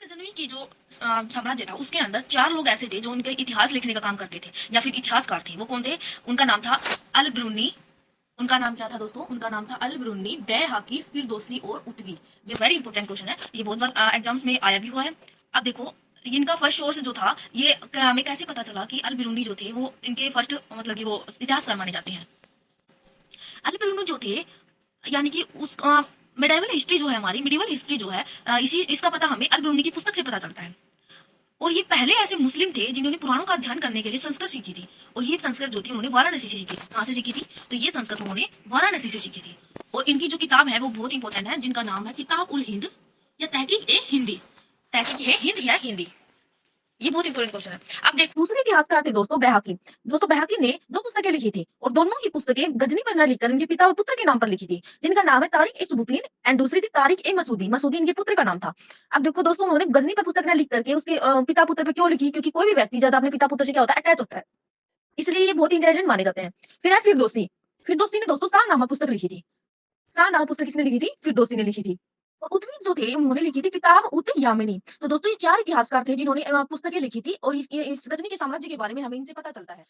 गजनवी की जो साम्राज्य था उसके अंदर 4 लोग ऐसे थे जो उनके इतिहास लिखने का काम करते थे या फिर इतिहासकार थे। वो कौन थे? उनका नाम था अल ब्रूनी। उनका नाम क्या था दोस्तों? उनका नाम था अल ब्रूनी, बैहाकी, फिरदौसी और उतवी। ये वेरी इंपॉर्टेंट क्वेश्चन है, ये बहुत बार एग्जाम्स में आया भी हुआ है। अब देखो, इनका फर्स्ट सोर्स जो था, ये हमें कैसे पता चला कि अल ब्रूनी जो थे वो इनके फर्स्ट मतलब कि वो इतिहासकार माने जाते हैं। अल ब्रूनी जो थे, यानी कि उस मेडाइवल हिस्ट्री जो है, हमारी मिडिवल हिस्ट्री जो है, इसी इसका पता हमें अल ब्रूनी की पुस्तक से पता चलता है। और ये पहले ऐसे मुस्लिम थे जिन्होंने पुराणों का अध्ययन करने के लिए संस्कृत सीखी थी। और ये संस्कृत जो थी उन्होंने वाराणसी से सीखी थी। कहाँ से सीखी थी? तो ये संस्कृत उन्होंने वाराणसी से सीखी थी। और इनकी जो किताब है वो बहुत इंपॉर्टेंट है, जिनका नाम है किताब उल हिंद या तहकीक ए हिंदी। तहकीक है हिंद या हिंदी। ये बहुत इंपॉर्टेंट क्वेश्चन है। अब देख, दूसरे इतिहासकार थे दोस्तों बैहाकी। दोस्तों बैहाकी ने 2 पुस्तकें लिखी थी और दोनों ही पुस्तकें गजनी पर न लिखकर इनके पिता और पुत्र के नाम पर लिखी थी, जिनका नाम है तारिक ए सुबुतीन एंड दूसरी थी तारिक ए मसूदी। मसूदी इनके पुत्र का नाम था। अब देखो दोस्तों, उन्होंने गजनी पर पुस्तक न लिख करके उसके पिता पुत्र पे क्यों लिखी? क्योंकि कोई भी व्यक्ति ज्यादा अपने पिता पुत्र से क्या होता है, अटैच होता है। इसलिए ये बहुत इंटेलिजेंट माने जाते हैं। फिर है फिरदौसी। फिरदौसी ने दोस्तों शाहनामा पुस्तक लिखी थी। शाहनामा पुस्तक किसने लिखी थी? फिरदौसी ने लिखी थी। और उतवी जो थे उन्होंने लिखी थी किताब उत यामिनी। तो दोस्तों ये 4 इतिहासकार थे जिन्होंने पुस्तकें लिखी थी और इस गजनी के साम्राज्य के बारे में हमें इनसे पता चलता है।